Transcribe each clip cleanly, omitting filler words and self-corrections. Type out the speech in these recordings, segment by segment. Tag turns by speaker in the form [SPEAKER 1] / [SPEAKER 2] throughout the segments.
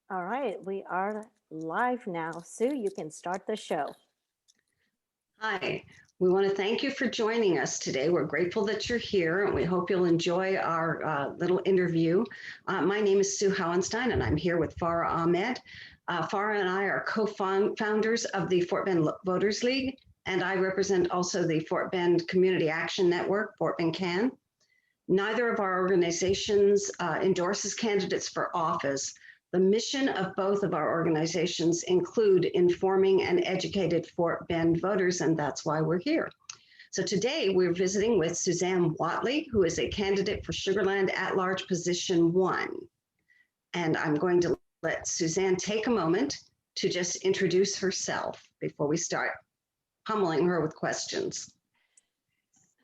[SPEAKER 1] All right, we are live now. Sue, you can start the show.
[SPEAKER 2] Hi, we want to thank you for joining us today. We're grateful that you're here and we hope you'll enjoy our little interview. My name is Sue Howenstein and I'm here with Farah Ahmed. Farah and I are co-founders of the Fort Bend Voters League, and I represent also the Fort Bend Community Action Network, Fort Bend CAN. Neither of our organizations endorses candidates for office. The mission of both of our organizations include informing and educated Fort Bend voters, and that's why we're here. So today we're visiting with Suzanne Whatley, who is a candidate for Sugarland at-large position 1. And I'm going to let Suzanne take a moment to just introduce herself before we start pummeling her with questions.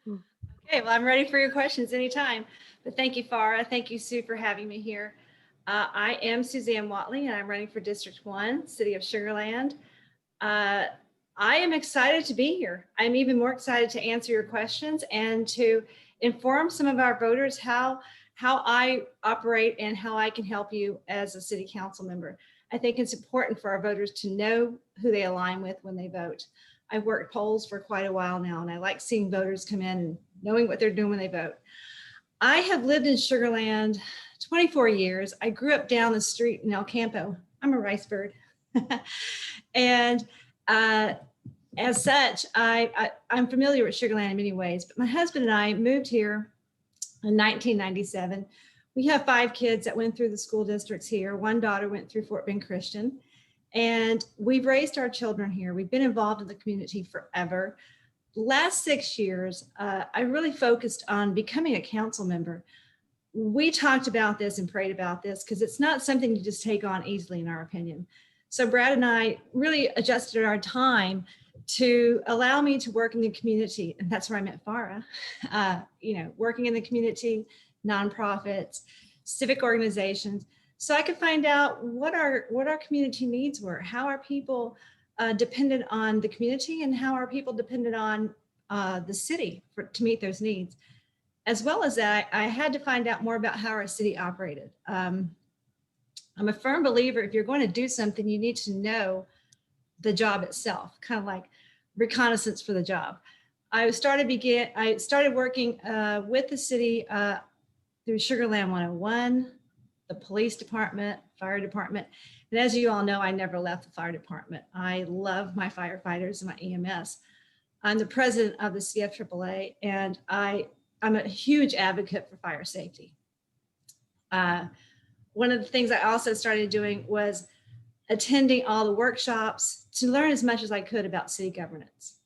[SPEAKER 3] Okay, well, I'm ready for your questions anytime. But thank you, Farah. Thank you, Sue, for having me here. I am Suzanne Whatley, and I'm running for District 1, City of Sugarland. I am excited to be here. I'm even more excited to answer your questions and to inform some of our voters how I operate and how I can help you as a city council member. I think it's important for our voters to know who they align with when they vote. I've worked polls for quite a while now, and I like seeing voters come in and knowing what they're doing when they vote. I have lived in Sugarland 24 years. I grew up down the street in El Campo. I'm a rice bird. And as such, I'm familiar with Sugarland in many ways, but my husband and I moved here in 1997. We have 5 kids that went through the school districts here. One daughter went through Fort Bend Christian, and we've raised our children here. We've been involved in the community forever. Last 6 years, I really focused on becoming a council member. We talked about this and prayed about this because it's not something you just take on easily, in our opinion. So Brad and I really adjusted our time to allow me to work in the community. And that's where I met Farah, working in the community, nonprofits, civic organizations. So I could find out what our community needs were, how are people dependent on the community, and how are people dependent on the city to meet those needs. As well as that, I had to find out more about how our city operated. I'm a firm believer, if you're going to do something, you need to know the job itself, kind of like reconnaissance for the job. I started working with the city through Sugarland 101, the police department, fire department. And as you all know, I never left the fire department. I love my firefighters and my EMS. I'm the president of the CFAAA, and I'm a huge advocate for fire safety. One of the things I also started doing was attending all the workshops to learn as much as I could about city governance.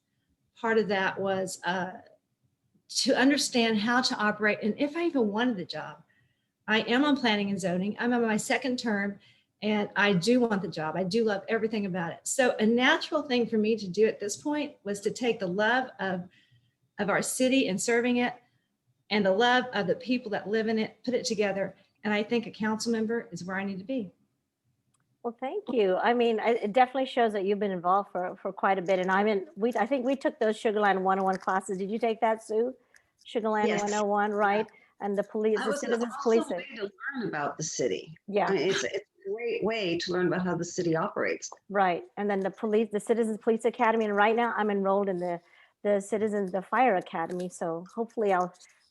[SPEAKER 3] Part of that was to understand how to operate, and if I even wanted the job. I am on planning and zoning. I'm on my 2nd term, and I do want the job. I do love everything about it. So a natural thing for me to do at this point was to take the love of our city and serving it, and the love of the people that live in it, put it together. And I think a council member is where I need to be.
[SPEAKER 1] Well, thank you. I mean, it definitely shows that you've been involved for quite a bit. And I think we took those Sugarland 101 classes. Did you take that, Sue? Sugarland
[SPEAKER 2] Yes.
[SPEAKER 1] 101, right? Yeah. And the police, the citizens police.
[SPEAKER 2] Way to learn about the city.
[SPEAKER 1] Yeah.
[SPEAKER 2] I mean, it's a great way to learn about how the city operates.
[SPEAKER 1] Right. And then the Citizens Police Academy. And right now I'm enrolled in the Fire Academy. So hopefully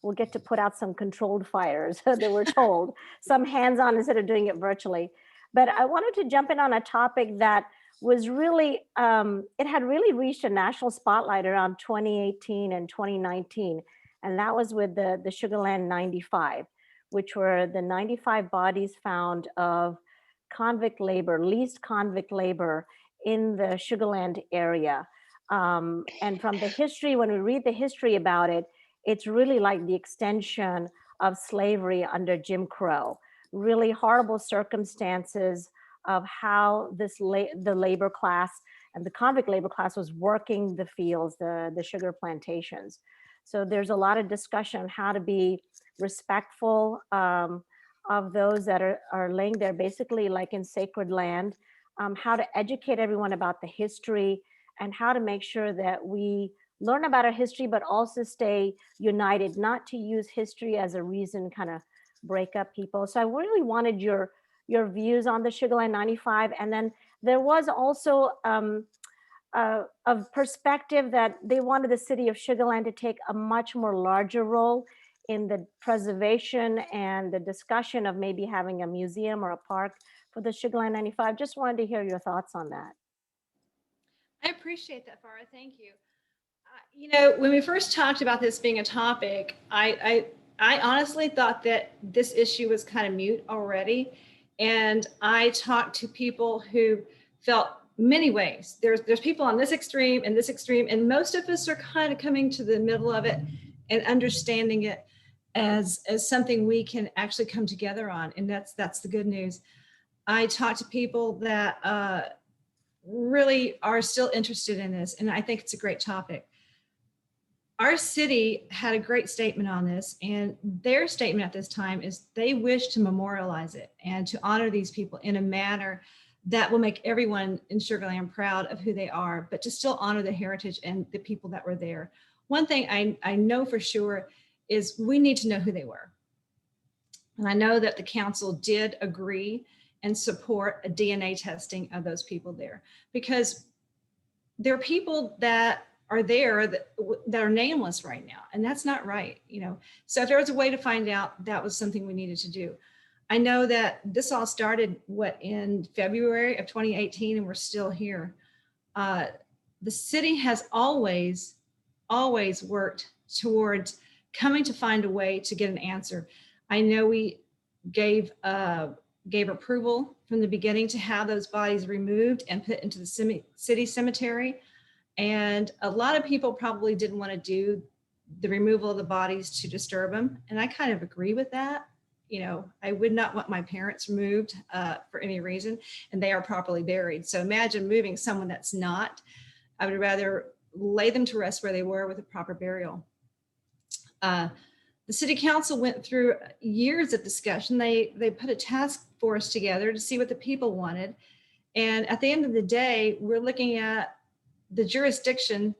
[SPEAKER 1] we'll get to put out some controlled fires that we're told, some hands-on instead of doing it virtually. But I wanted to jump in on a topic that was really, it had really reached a national spotlight around 2018 and 2019. And that was with the Sugarland 95, which were the 95 bodies found of convict labor, leased convict labor in the Sugarland area. And from the history, when we read the history about it, it's really like the extension of slavery under Jim Crow. Really horrible circumstances of how the labor class and the convict labor class was working the fields, the sugar plantations. So there's a lot of discussion on how to be respectful of those that are laying there basically like in sacred land, how to educate everyone about the history and how to make sure that we learn about our history, but also stay united, not to use history as a reason kind of break up people. So I really wanted your your views on the Sugar Land 95. And then there was also a perspective that they wanted the city of Sugar Land to take a much more larger role in the preservation and the discussion of maybe having a museum or a park for the Sugar Land 95. Just wanted to hear your thoughts on that.
[SPEAKER 3] I appreciate that, Farah. Thank you. You know, when we first talked about this being a topic, I honestly thought that this issue was kind of mute already. And I talked to people who felt many ways. There's people on this extreme and this extreme, and most of us are kind of coming to the middle of it and understanding it as something we can actually come together on. And that's the good news. I talked to people that really are still interested in this, and I think it's a great topic. Our city had a great statement on this, and their statement at this time is they wish to memorialize it and to honor these people in a manner that will make everyone in Sugar Land proud of who they are, but to still honor the heritage and the people that were there. One thing I know for sure is we need to know who they were. And I know that the council did agree and support a DNA testing of those people there, because there are people that are there that are nameless right now, and that's not right, you know. So if there was a way to find out, that was something we needed to do. I know that this all started in February of 2018, and we're still here. The city has always worked towards coming to find a way to get an answer. I know we gave approval from the beginning to have those bodies removed and put into the city cemetery. And a lot of people probably didn't want to do the removal of the bodies to disturb them. And I kind of agree with that. You know, I would not want my parents removed for any reason, and they are properly buried. So imagine moving someone that's not. I would rather lay them to rest where they were with a proper burial. The city council went through years of discussion. They put a task force together to see what the people wanted. And at the end of the day, we're looking at the jurisdiction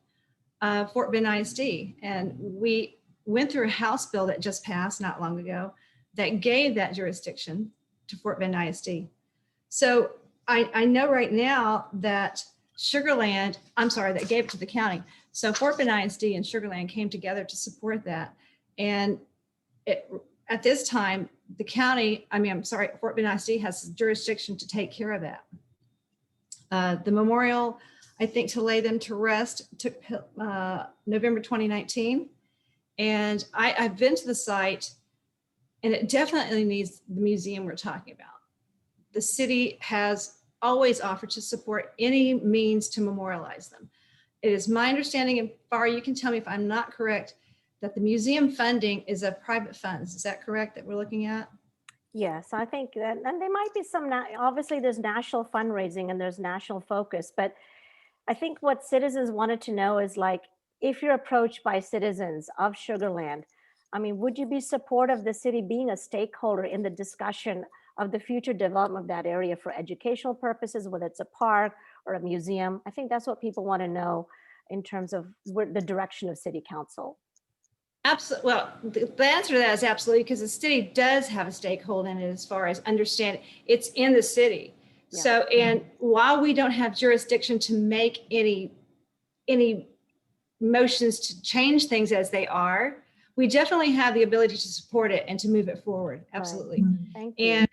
[SPEAKER 3] of Fort Bend ISD. And we went through a House bill that just passed not long ago that gave that jurisdiction to Fort Bend ISD. So I know right now that that gave it to the county. So Fort Bend ISD and Sugar Land came together to support that. And at this time, Fort Bend ISD has jurisdiction to take care of that. The memorial, I think, to lay them to rest took November 2019. And I've been to the site, and it definitely needs the museum we're talking about. The city has always offered to support any means to memorialize them. It is my understanding, and Farah, you can tell me if I'm not correct, that the museum funding is of private funds. Is that correct that we're looking at?
[SPEAKER 1] Yes, I think that, and there might be some, obviously there's national fundraising and there's national focus, but I think what citizens wanted to know is, like, if you're approached by citizens of Sugar Land, I mean, would you be supportive of the city being a stakeholder in the discussion of the future development of that area for educational purposes, whether it's a park or a museum? I think that's what people want to know in terms of the direction of city council.
[SPEAKER 3] Absolutely. Well, the answer to that is absolutely, because the city does have a stakeholder in it as far as understanding. It's in the city. Yeah. So, and while we don't have jurisdiction to make any motions to change things as they are, we definitely have the ability to support it and to move it forward. Absolutely. Right.
[SPEAKER 1] Thank you.
[SPEAKER 3] And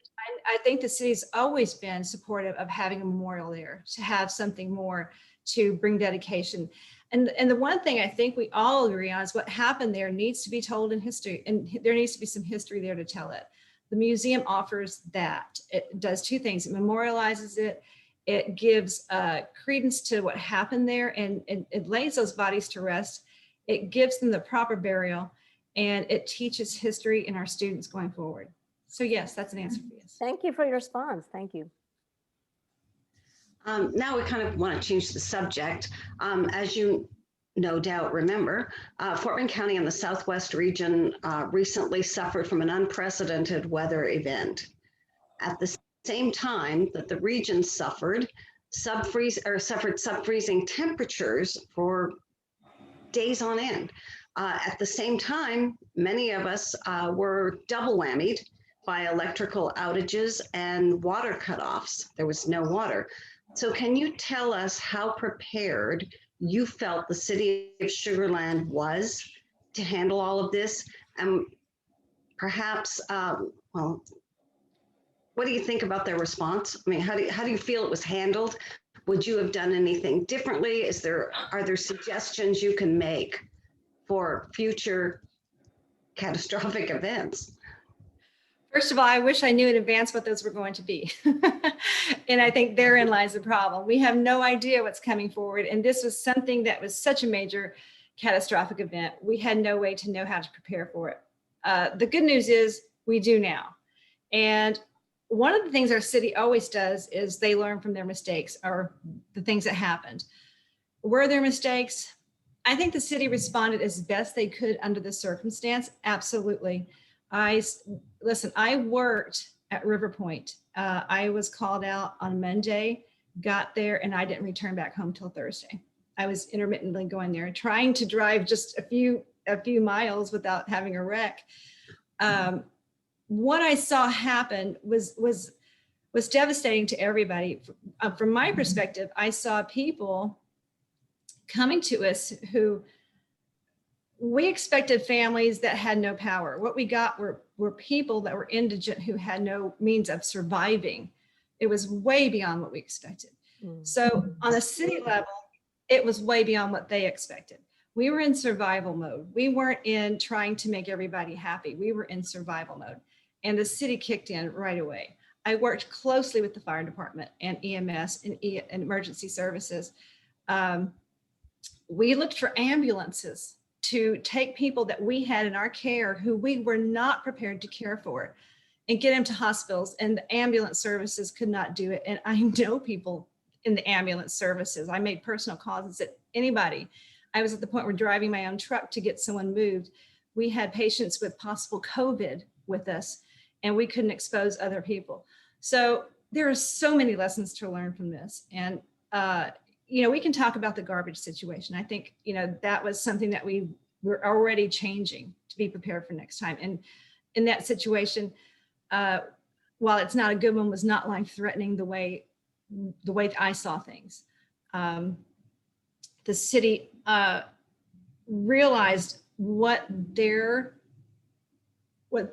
[SPEAKER 3] I think the city's always been supportive of having a memorial there, to have something more to bring dedication. And the one thing I think we all agree on is what happened there needs to be told in history, and there needs to be some history there to tell it. The museum offers that. It does two things. It memorializes it. It gives credence to what happened there, and it lays those bodies to rest. It gives them the proper burial, and it teaches history in our students going forward. So yes, that's an answer for yes.
[SPEAKER 1] Thank you for your response. Thank you.
[SPEAKER 2] Now we kind of want to change the subject. As you no doubt remember, Fort Bend County and the Southwest region recently suffered from an unprecedented weather event. At the same time that the region suffered sub-freezing temperatures for days on end. At the same time, many of us were double whammied by electrical outages and water cutoffs. There was no water. So can you tell us how prepared you felt the city of Sugar Land was to handle all of this? And perhaps, well, what do you think about their response? I mean, how do you feel it was handled? Would you have done anything differently? Are there suggestions you can make for future catastrophic events?
[SPEAKER 3] First of all, I wish I knew in advance what those were going to be. And I think therein lies the problem. We have no idea what's coming forward. And this was something that was such a major catastrophic event. We had no way to know how to prepare for it. The good news is we do now. And one of the things our city always does is they learn from their mistakes or the things that happened. Were there mistakes? I think the city responded as best they could under the circumstance. Absolutely. I worked at River Point. I was called out on Monday, got there, and I didn't return back home till Thursday. I was intermittently going there, trying to drive just a few miles without having a wreck. What I saw happen was devastating to everybody. From my perspective, I saw people coming to us who we expected families that had no power. What we got were people that were indigent who had no means of surviving. It was way beyond what we expected. So on a city level, it was way beyond what they expected. We were in survival mode. We weren't in trying to make everybody happy. We were in survival mode. And the city kicked in right away. I worked closely with the fire department and EMS and emergency services. We looked for ambulances to take people that we had in our care who we were not prepared to care for and get them to hospitals, and the ambulance services could not do it. And I know people in the ambulance services. I made personal calls at anybody. I was at the point where driving my own truck to get someone moved. We had patients with possible COVID with us, and we couldn't expose other people. So there are so many lessons to learn from this. And we can talk about the garbage situation. I think, that was something that we were already changing to be prepared for next time. And in that situation, while it's not a good one, was not life-threatening the way I saw things. The city realized what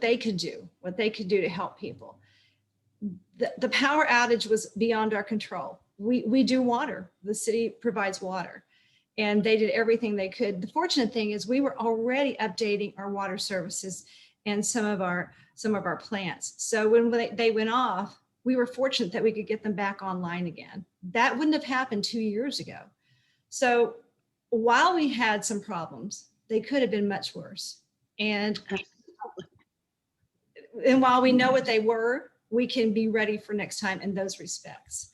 [SPEAKER 3] they could do to help people. The power outage was beyond our control. We do water. The city provides water, and they did everything they could. The fortunate thing is we were already updating our water services and some of our plants. So when they went off, we were fortunate that we could get them back online again. That wouldn't have happened 2 years ago. So while we had some problems, they could have been much worse. And while we know what they were, we can be ready for next time in those respects.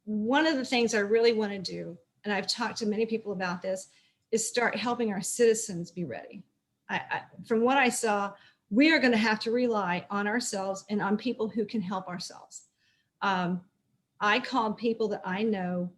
[SPEAKER 3] One of the things I really want to do, and I've talked to many people about this, is start helping our citizens be ready. From what I saw, we are going to have to rely on ourselves and on people who can help ourselves. I called people that I know,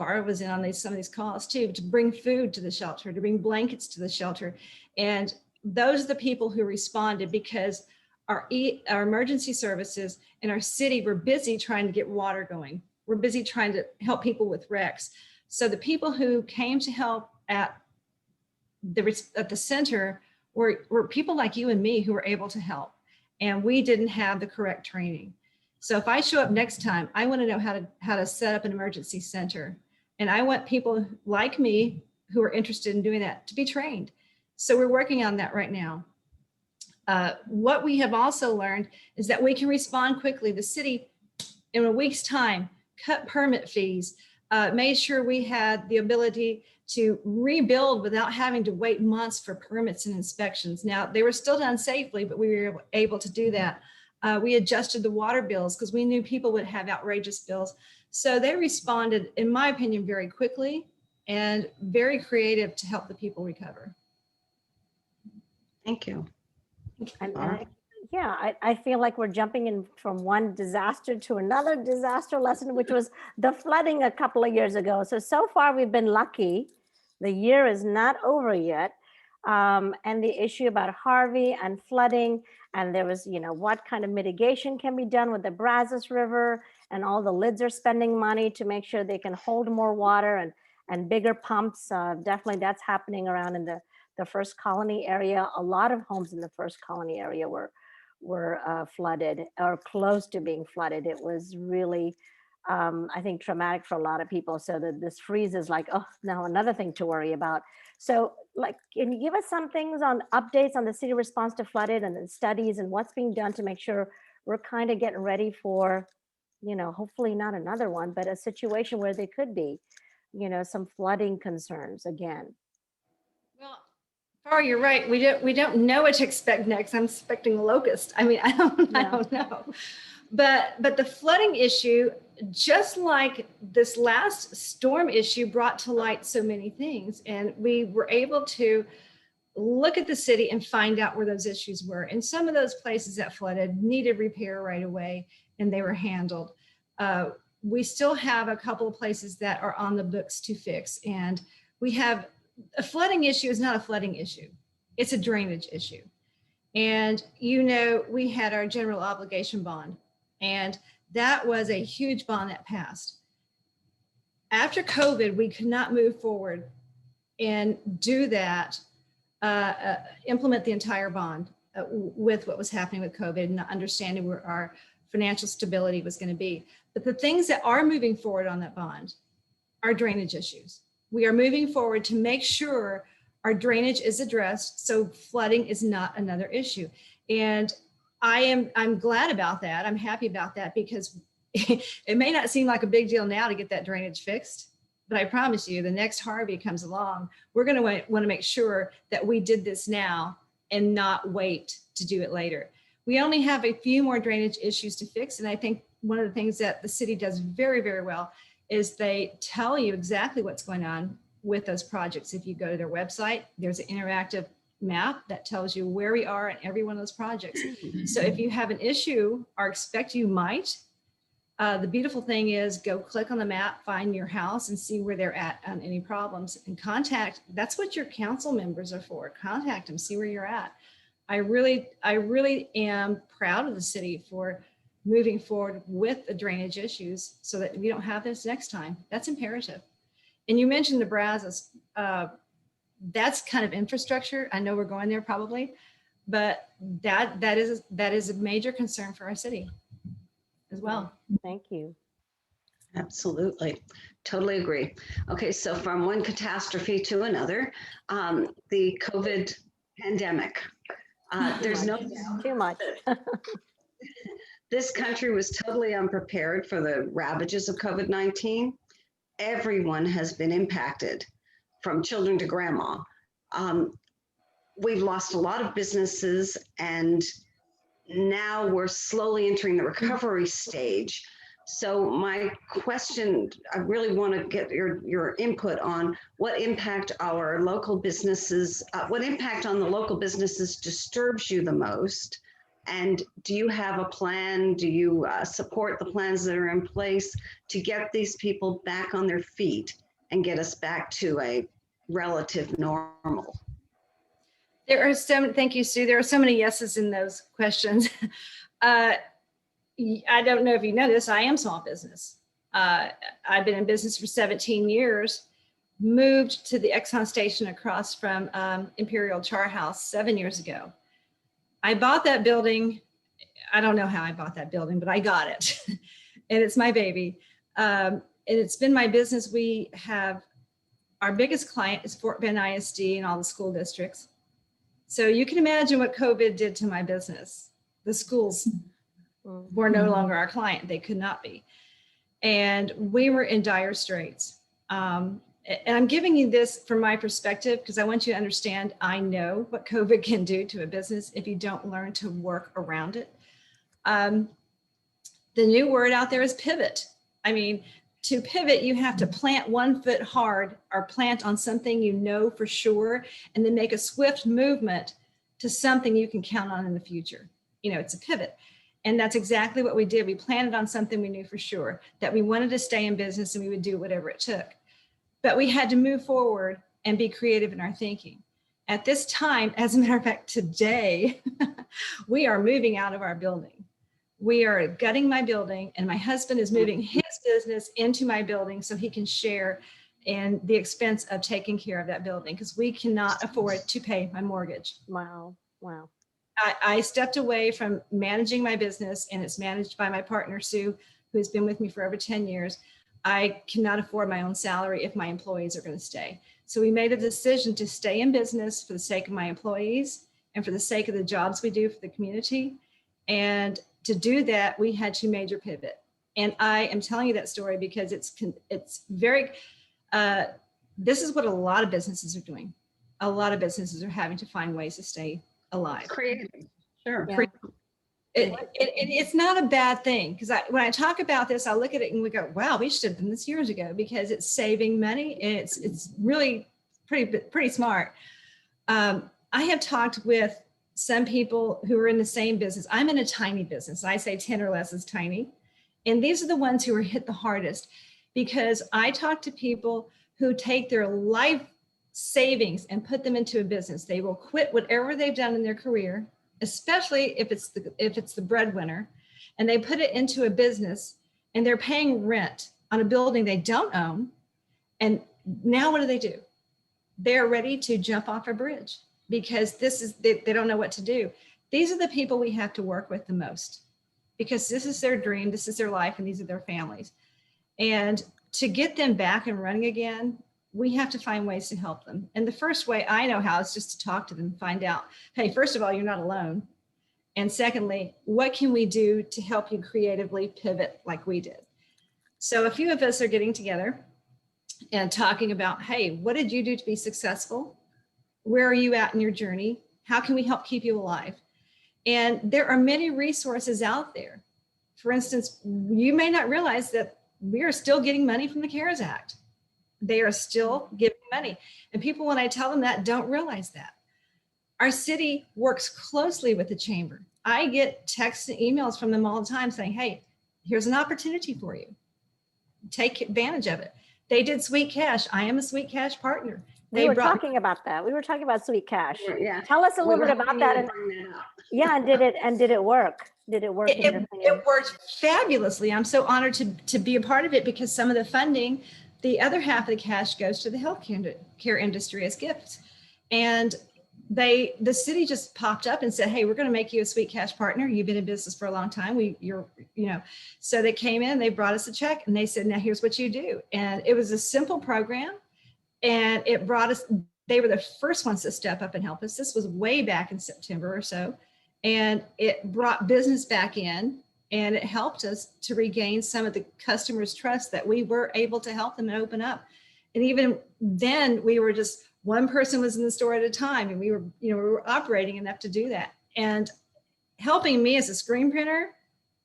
[SPEAKER 3] Farah was in on some of these calls too, to bring food to the shelter, to bring blankets to the shelter. And those are the people who responded, because our emergency services in our city were busy trying to get water going. We're busy trying to help people with wrecks. So the people who came to help at the center were people like you and me who were able to help. And we didn't have the correct training. So if I show up next time, I want to know how to set up an emergency center. And I want people like me who are interested in doing that to be trained. So we're working on that right now. What we have also learned is that we can respond quickly. The city, in a week's time, cut permit fees, made sure we had the ability to rebuild without having to wait months for permits and inspections. Now, they were still done safely, but we were able to do that. We adjusted the water bills because we knew people would have outrageous bills. So they responded, in my opinion, very quickly and very creative to help the people recover.
[SPEAKER 2] Thank you.
[SPEAKER 1] I feel like we're jumping in from one disaster to another disaster lesson, which was the flooding a couple of years ago. So far we've been lucky. The year is not over yet. And the issue about Harvey and flooding, And there was, what kind of mitigation can be done with the Brazos River, and all the lids are spending money to make sure they can hold more water, and bigger pumps. Definitely that's happening around in the First Colony area. A lot of homes in the First Colony area were flooded or close to being flooded. It was really, I think, traumatic for a lot of people. So that this freeze is like, oh, now another thing to worry about. So, like, can you give us some things on updates on the city response to flooded and the studies and what's being done to make sure we're kind of getting ready for, hopefully not another one, but a situation where there could be, some flooding concerns again.
[SPEAKER 3] Well, Farah, you're right. We don't know what to expect next. I'm expecting a locust. I mean, I don't know. But the flooding issue, just like this last storm issue, brought to light so many things. And we were able to look at the city and find out where those issues were. And some of those places that flooded needed repair right away, and they were handled. We still have a couple of places that are on the books to fix. And we have a flooding issue is not a flooding issue. It's a drainage issue. And, we had our general obligation bond, and that was a huge bond that passed. After COVID, we could not move forward and do that, implement the entire bond with what was happening with COVID and understanding where our financial stability was going to be. But the things that are moving forward on that bond are drainage issues. We are moving forward to make sure our drainage is addressed so flooding is not another issue. And I'm glad about that. I'm happy about that, because it may not seem like a big deal now to get that drainage fixed, but I promise you, the next Harvey comes along, we're going to want to make sure that we did this now and not wait to do it later. We only have a few more drainage issues to fix. And I think one of the things that the city does very, very well is they tell you exactly what's going on with those projects. If you go to their website, there's an interactive map that tells you where we are in every one of those projects. So if you have an issue or expect you might, the beautiful thing is go click on the map, find your house and see where they're at on any problems, and contact. That's what your council members are for. Contact them, see where you're at. I really am proud of the city for moving forward with the drainage issues so that we don't have this next time. That's imperative. And you mentioned the Brazos. That's kind of infrastructure. I know we're going there probably, but that is a major concern for our city as well.
[SPEAKER 1] Thank you.
[SPEAKER 2] Absolutely. Totally agree. Okay, so from one catastrophe to another, the COVID pandemic. There's no doubt
[SPEAKER 1] Too much.
[SPEAKER 2] this country was totally unprepared for the ravages of COVID-19. Everyone has been impacted, from children to grandma. We've lost a lot of businesses, and now we're slowly entering the recovery stage. So my question, I really want to get your input on what impact our local businesses, what impact on the local businesses disturbs you the most? And do you have a plan? Do you support the plans that are in place to get these people back on their feet and get us back to a relative normal?
[SPEAKER 3] Thank you, Sue. There are so many yeses in those questions. I don't know if you know this, I am small business. I've been in business for 17 years, moved to the Exxon station across from Imperial Char House 7 years ago. I bought that building. I don't know how I bought that building, but I got it. And it's my baby. And it's been my business. We have, our biggest client is Fort Bend ISD and all the school districts. So you can imagine what COVID did to my business. The schools were no longer our client. They could not be. And we were in dire straits. And I'm giving you this from my perspective because I want you to understand, I know what COVID can do to a business if you don't learn to work around it. The new word out there is pivot. I mean, to pivot, you have to plant 1 foot hard or plant on something you know for sure, and then make a swift movement to something you can count on in the future. It's a pivot. And that's exactly what we did. We planted on something we knew for sure, that we wanted to stay in business and we would do whatever it took. But we had to move forward and be creative in our thinking. At this time, as a matter of fact, today, we are moving out of our building. We are gutting my building, and my husband is moving his business into my building so he can share in the expense of taking care of that building, because we cannot afford to pay my mortgage.
[SPEAKER 1] Wow. Wow.
[SPEAKER 3] I stepped away from managing my business, and it's managed by my partner, Sue, who's been with me for over 10 years. I cannot afford my own salary if my employees are going to stay. So we made a decision to stay in business for the sake of my employees and for the sake of the jobs we do for the community. And to do that, we had to major pivot. And I am telling you that story because it's very, this is what a lot of businesses are doing. A lot of businesses are having to find ways to stay alive.
[SPEAKER 2] Creative, sure.
[SPEAKER 1] Yeah.
[SPEAKER 3] It's not a bad thing, because when I talk about this, I look at it and we go, wow, we should have done this years ago, because it's saving money. And it's really pretty smart. I have talked with some people who are in the same business. I'm in a tiny business. I say 10 or less is tiny. And these are the ones who are hit the hardest, because I talk to people who take their life savings and put them into a business. They will quit whatever they've done in their career, especially if it's the breadwinner, and they put it into a business, and they're paying rent on a building they don't own. And now what do? They're ready to jump off a bridge, because they don't know what to do. These are the people we have to work with the most, because this is their dream, this is their life, and these are their families. And to get them back and running again, we have to find ways to help them. And the first way I know how is just to talk to them, find out, hey, first of all, you're not alone. And secondly, what can we do to help you creatively pivot like we did? So a few of us are getting together and talking about, hey, what did you do to be successful? Where are you at in your journey? How can we help keep you alive? And there are many resources out there. For instance, you may not realize that we are still getting money from the CARES Act. They are still giving money. And people, when I tell them that, don't realize that. Our city works closely with the chamber. I get texts and emails from them all the time saying, hey, here's an opportunity for you. Take advantage of it. They did Sweet Cash. I am a Sweet Cash partner.
[SPEAKER 1] We were talking about that. We were talking about Sweet Cash.
[SPEAKER 2] Yeah.
[SPEAKER 1] Tell us a little bit about that. And yeah, and did it work? Did it work?
[SPEAKER 3] It worked fabulously. I'm so honored to be a part of it, because some of the funding, the other half of the cash goes to the healthcare industry as gifts. And the city just popped up and said, hey, we're going to make you a Sweet Cash partner. You've been in business for a long time. So they came in, they brought us a check, and they said, now here's what you do. And it was a simple program, and it brought us, they were the first ones to step up and help us. This was way back in September or so. And it brought business back in, and it helped us to regain some of the customers' trust that we were able to help them and open up. And even then, we were just, one person was in the store at a time, and we were operating enough to do that. And helping me as a screen printer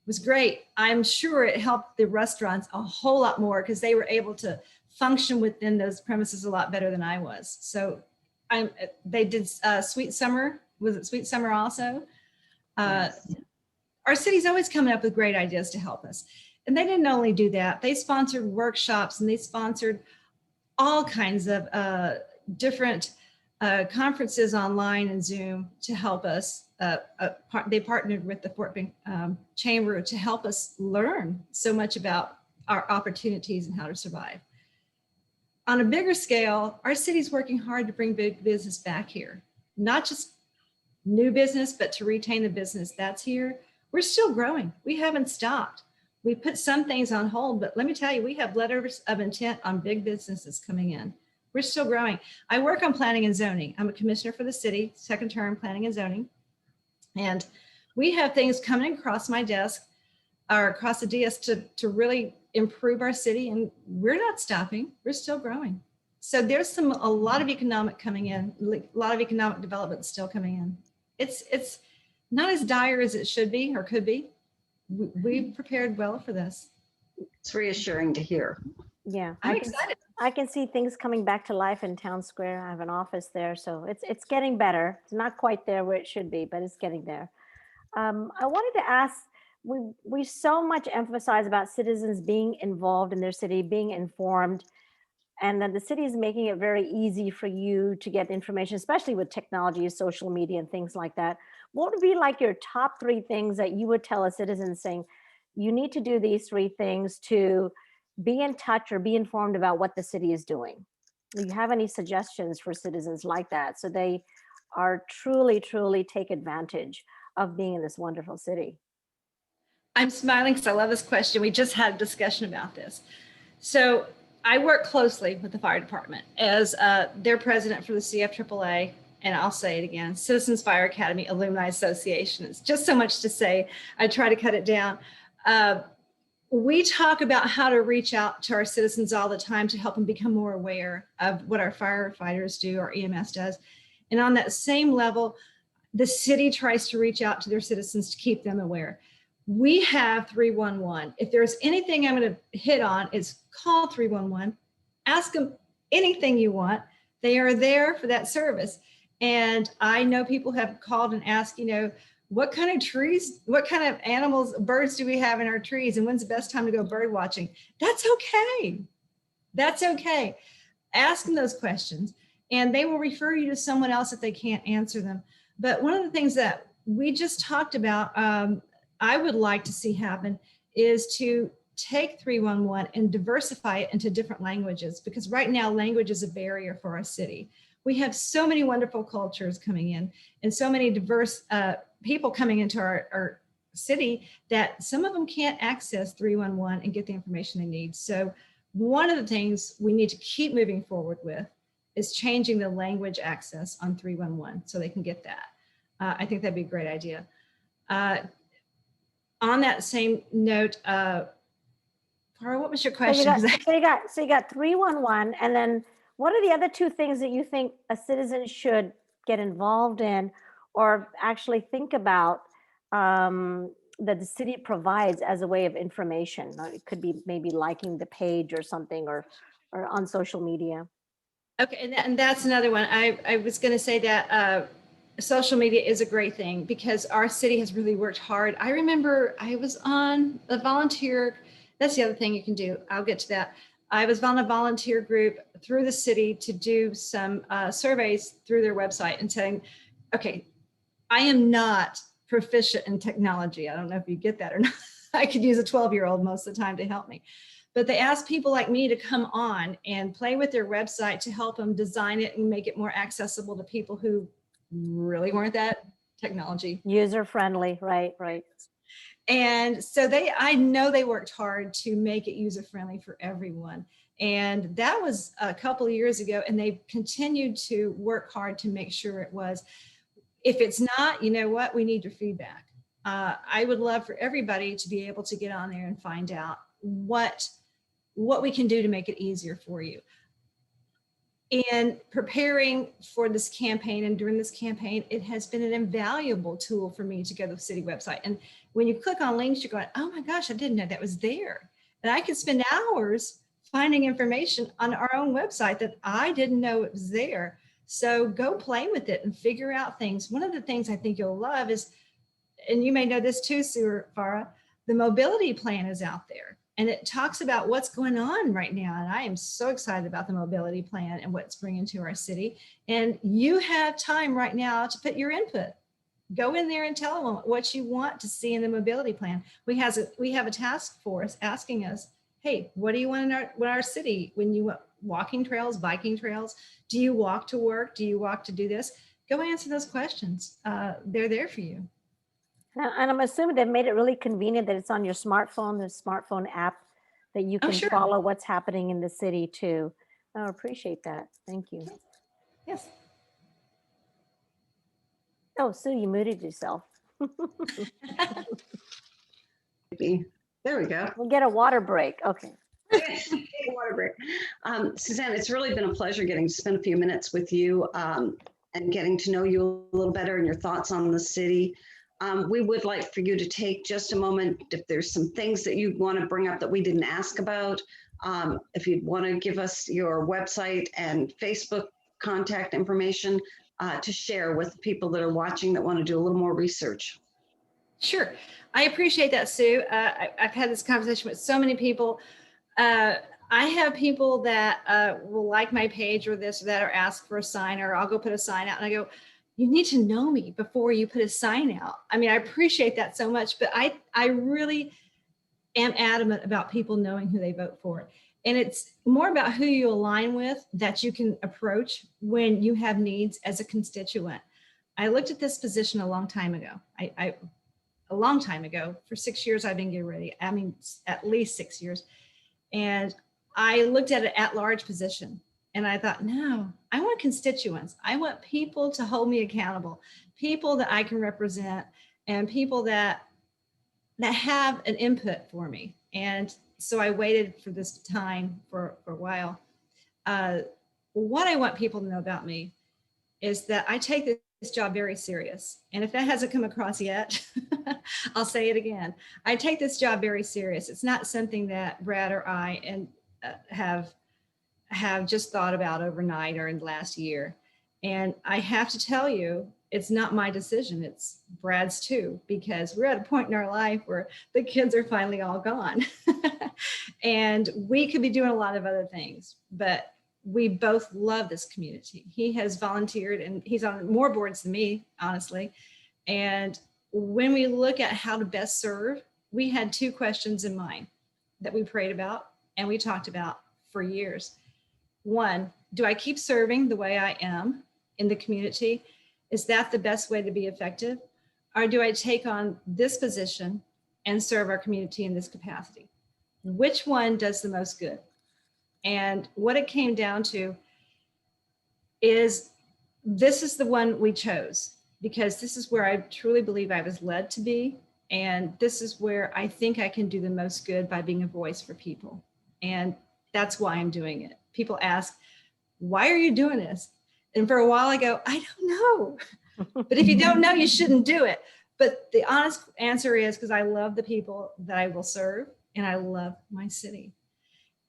[SPEAKER 3] was great. I'm sure it helped the restaurants a whole lot more, because they were able to function within those premises a lot better than I was. So they did Sweet Summer. Was it Sweet Summer also? Yes. Our city's always coming up with great ideas to help us. And they didn't only do that, they sponsored workshops, and they sponsored all kinds of different conferences online and Zoom to help us. They partnered with the Fort Bend Chamber to help us learn so much about our opportunities and how to survive. On a bigger scale, our city's working hard to bring big business back here, not just new business, but to retain the business that's here. We're still growing. We haven't stopped. We put some things on hold, but let me tell you, we have letters of intent on big businesses coming in. We're still growing. I work on planning and zoning. I'm a commissioner for the city, second term planning and zoning. And we have things coming across my desk or across the DS to really improve our city. And we're not stopping. We're still growing. So there's a lot of economic coming in, a lot of economic development still coming in. It's not as dire as it should be or could be. We prepared well for this.
[SPEAKER 2] It's reassuring to hear.
[SPEAKER 1] Yeah,
[SPEAKER 3] I'm excited.
[SPEAKER 1] I can see things coming back to life in Town Square. I have an office there, so it's getting better. It's not quite there where it should be, but it's getting there. I wanted to ask, we so much emphasize about citizens being involved in their city, being informed. and then the city is making it very easy for you to get information, especially with technology, social media and things like that. What would be like your top 3 things that you would tell a citizen saying, you need to do these 3 things to be in touch or be informed about what the city is doing? Do you have any suggestions for citizens like that so they are truly take advantage of being in this wonderful city?
[SPEAKER 3] I'm smiling because I love this question. We just had a discussion about this. So I work closely with the fire department as their president for the CFAAA, and I'll say it again, Citizens Fire Academy Alumni Association. It's just so much to say. I try to cut it down. We talk about how to reach out to our citizens all the time to help them become more aware of what our firefighters do, our EMS does. And on that same level, the city tries to reach out to their citizens to keep them aware. We have 311. If there's anything I'm going to hit on, is call 311, ask them anything you want. They are there for that service. And I know people have called and asked, what kind of trees, what kind of animals, birds do we have in our trees? And when's the best time to go bird watching? That's okay. That's okay. Ask them those questions and they will refer you to someone else if they can't answer them. But one of the things that we just talked about, I would like to see happen is to take 311 and diversify it into different languages, because right now language is a barrier for our city. We have so many wonderful cultures coming in and so many diverse people coming into our city that some of them can't access 311 and get the information they need. So one of the things we need to keep moving forward with is changing the language access on 311 so they can get that. I think that'd be a great idea. On that same note, Tara, what was your question?
[SPEAKER 1] So you got 311, and then what are the other 2 things that you think a citizen should get involved in or actually think about that the city provides as a way of information? It could be maybe liking the page or something, or on social media.
[SPEAKER 3] Okay, and that's another one. I was going to say that social media is a great thing because our city has really worked hard. I remember I was on a volunteer. That's the other thing you can do. I'll get to that. I was on a volunteer group through the city to do some surveys through their website and saying, okay, I am not proficient in technology. I don't know if you get that or not. I could use a 12-year-old most of the time to help me. But they asked people like me to come on and play with their website to help them design it and make it more accessible to people who really weren't that technology.
[SPEAKER 1] User friendly, right.
[SPEAKER 3] And so I know they worked hard to make it user friendly for everyone. And that was a couple of years ago, and they've continued to work hard to make sure it was. If it's not, you know what, we need your feedback. I would love for everybody to be able to get on there and find out what we can do to make it easier for you. And preparing for this campaign and during this campaign, it has been an invaluable tool for me to go to the city website. And when you click on links, you're going, oh my gosh, I didn't know that was there. And I could spend hours finding information on our own website that I didn't know it was there. So go play with it and figure out things. One of the things I think you'll love is, and you may know this too, Sue Farah, the mobility plan is out there. And it talks about what's going on right now. And I am so excited about the mobility plan and what it's bringing to our city. And you have time right now to put your input. Go in there and tell them what you want to see in the mobility plan. We have a task force asking us, hey, what do you want in our city? When you want walking trails, biking trails, do you walk to work? Do you walk to do this? Go answer those questions. They're there for you.
[SPEAKER 1] And I'm assuming they've made it really convenient that it's on your smartphone, the smartphone app that you can follow what's happening in the city too. I appreciate that. Thank you.
[SPEAKER 3] Yes.
[SPEAKER 1] Oh, Sue, you muted yourself.
[SPEAKER 2] There we go.
[SPEAKER 1] We'll get a water break. Okay.
[SPEAKER 2] Water break. Suzanne, it's really been a pleasure getting to spend a few minutes with you and getting to know you a little better and your thoughts on the city. We would like for you to take just a moment, if there's some things that you want to bring up that we didn't ask about, if you'd want to give us your website and Facebook contact information to share with people that are watching that want to do a little more research.
[SPEAKER 3] Sure. I appreciate that, Sue. I've had this conversation with so many people. I have people that will like my page or this or that, or ask for a sign, or I'll go put a sign out and I go, you need to know me before you put a sign out. I mean, I appreciate that so much, but I really am adamant about people knowing who they vote for. And it's more about who you align with that you can approach when you have needs as a constituent. I looked at this position a long time ago. A long time ago. For 6 years, I've been getting ready. I mean, at least 6 years. And I looked at an at-large position and I thought, no, I want constituents. I want people to hold me accountable, people that I can represent, and people that have an input for me. And so I waited for this time for a while. What I want people to know about me is that I take this job very serious. And if that hasn't come across yet, I'll say it again. I take this job very serious. It's not something that Brad or I have just thought about overnight or in the last year. And I have to tell you, it's not my decision. It's Brad's too, because we're at a point in our life where the kids are finally all gone. And we could be doing a lot of other things, but we both love this community. He has volunteered and he's on more boards than me, honestly. And when we look at how to best serve, we had 2 questions in mind that we prayed about and we talked about for years. 1, do I keep serving the way I am in the community? Is that the best way to be effective? Or do I take on this position and serve our community in this capacity? Which one does the most good? And what it came down to is this is the one we chose because this is where I truly believe I was led to be. And this is where I think I can do the most good by being a voice for people. And that's why I'm doing it. People ask, why are you doing this? And for a while I go, I don't know. But if you don't know, you shouldn't do it. But the honest answer is because I love the people that I will serve and I love my city.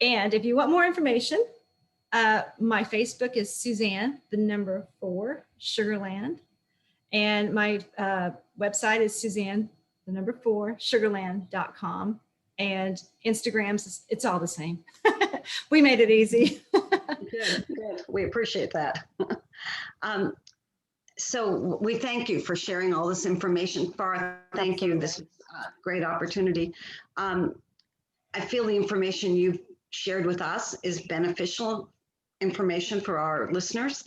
[SPEAKER 3] And if you want more information, my Facebook is Suzanne, the number 4, Sugarland. And my website is Suzanne, the number 4, sugarland.com. And Instagrams, it's all the same. We made it easy.
[SPEAKER 2] Good. We appreciate that. So we thank you for sharing all this information. Farah, thank you. This is a great opportunity. I feel the information you've shared with us is beneficial information for our listeners.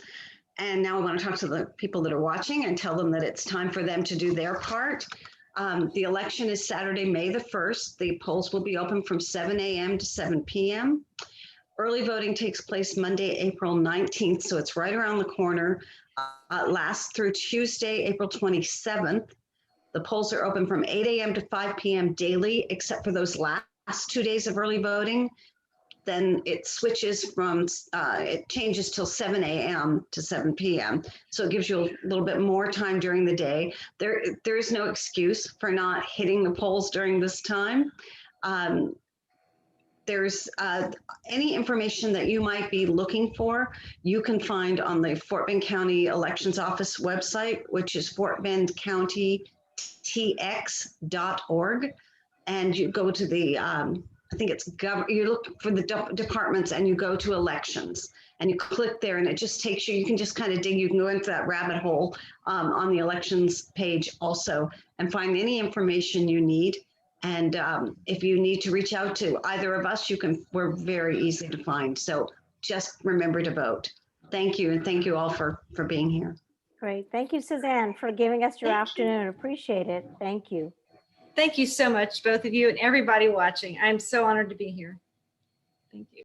[SPEAKER 2] And now I want to talk to the people that are watching and tell them that it's time for them to do their part. The election is Saturday, May the 1st. The polls will be open from 7 a.m. to 7 p.m. Early voting takes place Monday, April 19th, so it's right around the corner. Lasts through Tuesday, April 27th. The polls are open from 8 a.m. to 5 p.m. daily, except for those last 2 days of early voting. Then it switches from, it changes till 7 a.m. to 7 p.m. So it gives you a little bit more time during the day. There is no excuse for not hitting the polls during this time. There's any information that you might be looking for, you can find on the Fort Bend County Elections Office website, which is fortbendcountytx.org. And you go to the, I think it's, you look for the departments and you go to elections and you click there and it just takes you, you can just kind of dig, you can go into that rabbit hole on the elections page also and find any information you need. And if you need to reach out to either of us, we're very easy to find. So just remember to vote. Thank you. And thank you all for being here.
[SPEAKER 1] Great. Thank you, Suzanne, for giving us your afternoon. Appreciate it. Thank you.
[SPEAKER 3] Thank you so much, both of you and everybody watching. I'm so honored to be here. Thank you.